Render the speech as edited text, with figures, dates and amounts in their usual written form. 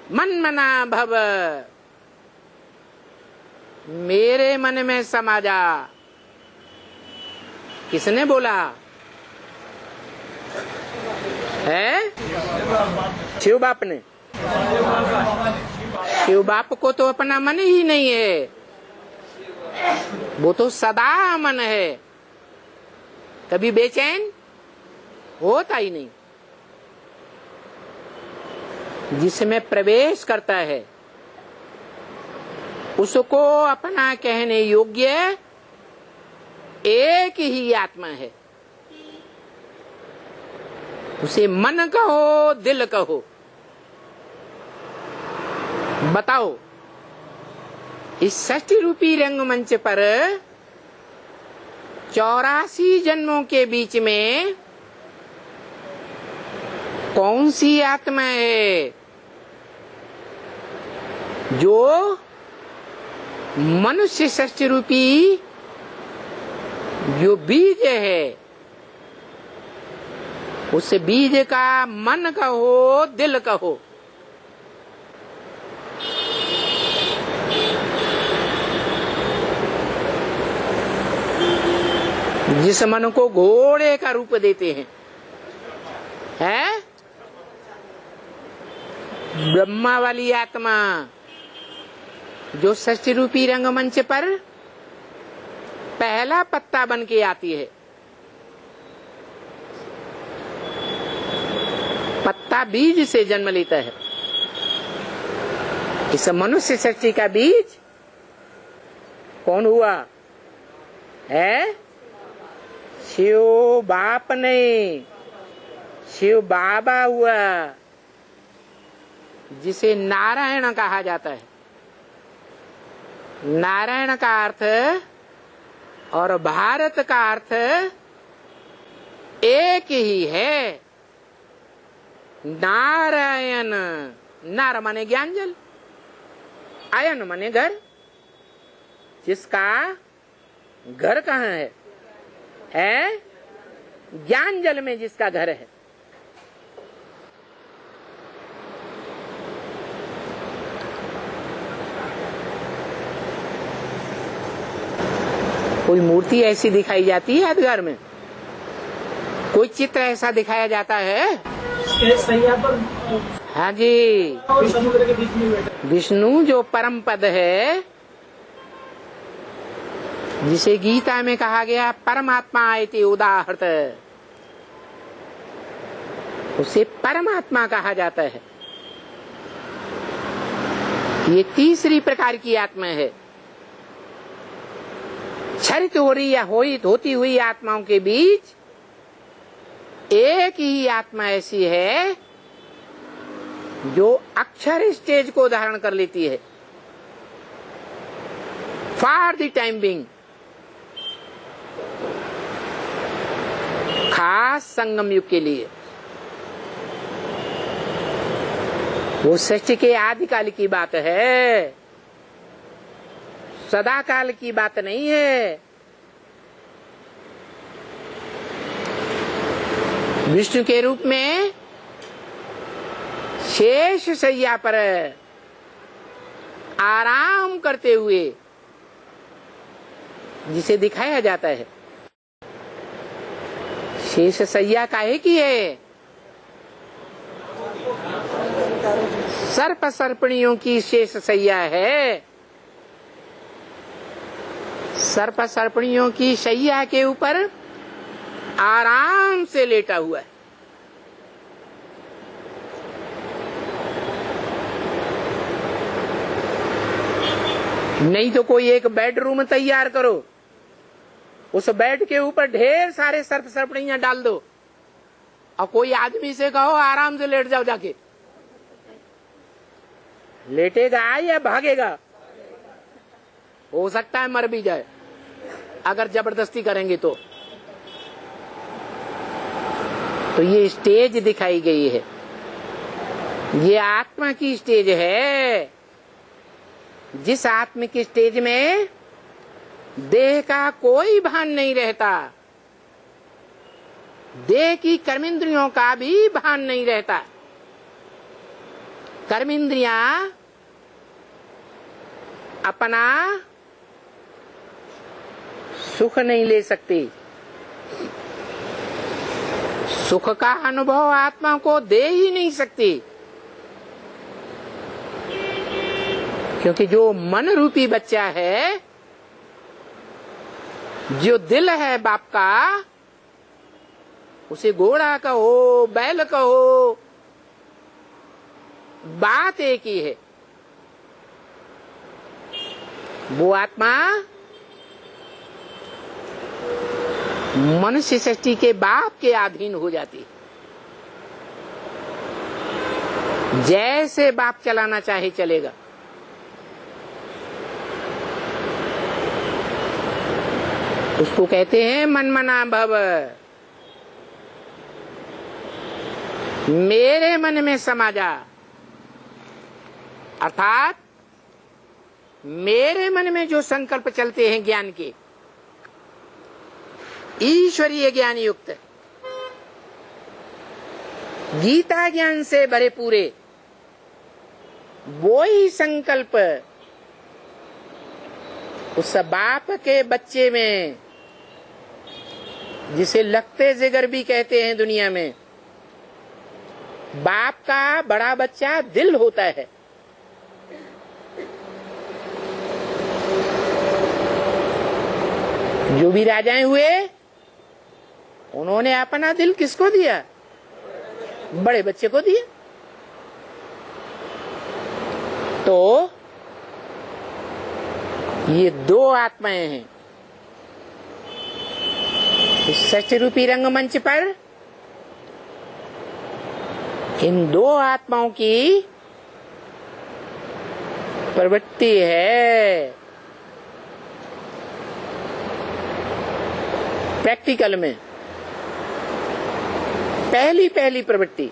मन मना भव, मेरे मन में समा जा। किसने बोला है? शिव बाप ने। शिव बाप को तो अपना मन ही नहीं है, वो तो सदा मन है, कभी बेचैन होता ही नहीं। जिसमें प्रवेश करता है उसको अपना कहने योग्य एक ही आत्मा है। उसे मन कहो दिल कहो। बताओ, इस षष्ठी रूपी रंगमंच पर 84 जन्मों के बीच में कौन सी आत्मा है जो मनुष्य षष्ठी रूपी जो बीज है, उस बीज का मन कहो दिल कहो। जिस मन को घोड़े का रूप देते हैं, है ब्रह्मा वाली आत्मा जो षष्ठी रूपी रंगमंच पर पहला पत्ता बन के आती है। पत्ता बीज से जन्म लेता है। इस मनुष्य सृष्टि का बीज कौन हुआ है? शिव बाप नहीं, शिव बाबा हुआ, जिसे नारायण कहा जाता है। नारायण का अर्थ और भारत का अर्थ एक ही है। नारायण, नार माने ज्ञान जल, आयन माने घर। जिसका घर कहाँ है? ज्ञान जल में जिसका घर है। कोई मूर्ति ऐसी दिखाई जाती है यादगार में, कोई चित्र ऐसा दिखाया जाता है। हाँ जी, विष्णु जो परम पद है, जिसे गीता में कहा गया परमात्मा इति उदाहृत, उसे परमात्मा कहा जाता है। ये तीसरी प्रकार की आत्मा है। क्षरित हो रही या होती हुई आत्माओं के बीच एक ही आत्मा ऐसी है जो अक्षर स्टेज को धारण कर लेती है फॉर द टाइम बिंग, खास संगम युग के लिए। वो सृष्टि के आदिकाल की बात है, सदा काल की बात नहीं है। विष्णु के रूप में शेष शैया पर आराम करते हुए जिसे दिखाया जाता है। शेष शैया काहे की है? सर्प सर्पणियों की शेष शैया है। सर्प सर्पणियों की शैया के ऊपर आराम से लेटा हुआ है। नहीं तो कोई एक बेडरूम तैयार करो, उस बेड के ऊपर ढेर सारे सर्प सर्पणियां डाल दो और कोई आदमी से कहो आराम से लेट जाओ, जाके लेटेगा या भागेगा? हो सकता है मर भी जाए अगर जबरदस्ती करेंगे तो ये स्टेज दिखाई गई है। ये आत्मा की स्टेज है, जिस आत्मिक स्टेज में देह का कोई भान नहीं रहता, देह की कर्मेंद्रियों का भी भान नहीं रहता, कर्म इंद्रियां अपना सुख नहीं ले सकती। सुख का अनुभव आत्मा को दे ही नहीं सकती, क्योंकि जो मन रूपी बच्चा है, जो दिल है बाप का, उसे घोड़ा कहो, बैल कहो, बात एक ही है। वो आत्मा मनुष्य सृष्टि के बाप के अधीन हो जाती। जैसे बाप चलाना चाहे चलेगा। उसको कहते हैं मनमना भव। मेरे मन में समा जा, अर्थात मेरे मन में जो संकल्प चलते हैं ज्ञान के, ईश्वरीय ज्ञान युक्त, गीता ज्ञान से भरे पूरे, वो ही संकल्प उस बाप के बच्चे में, जिसे लगते जिगर भी कहते हैं दुनिया में, बाप का बड़ा बच्चा दिल होता है। जो भी राजाएं हुए, उन्होंने अपना दिल किसको दिया? बड़े बच्चे को दिया। तो ये दो आत्माएं हैं इस सच रूपी रंगमंच पर। इन दो आत्माओं की प्रवृत्ति है प्रैक्टिकल में, पहली प्रवृत्ति।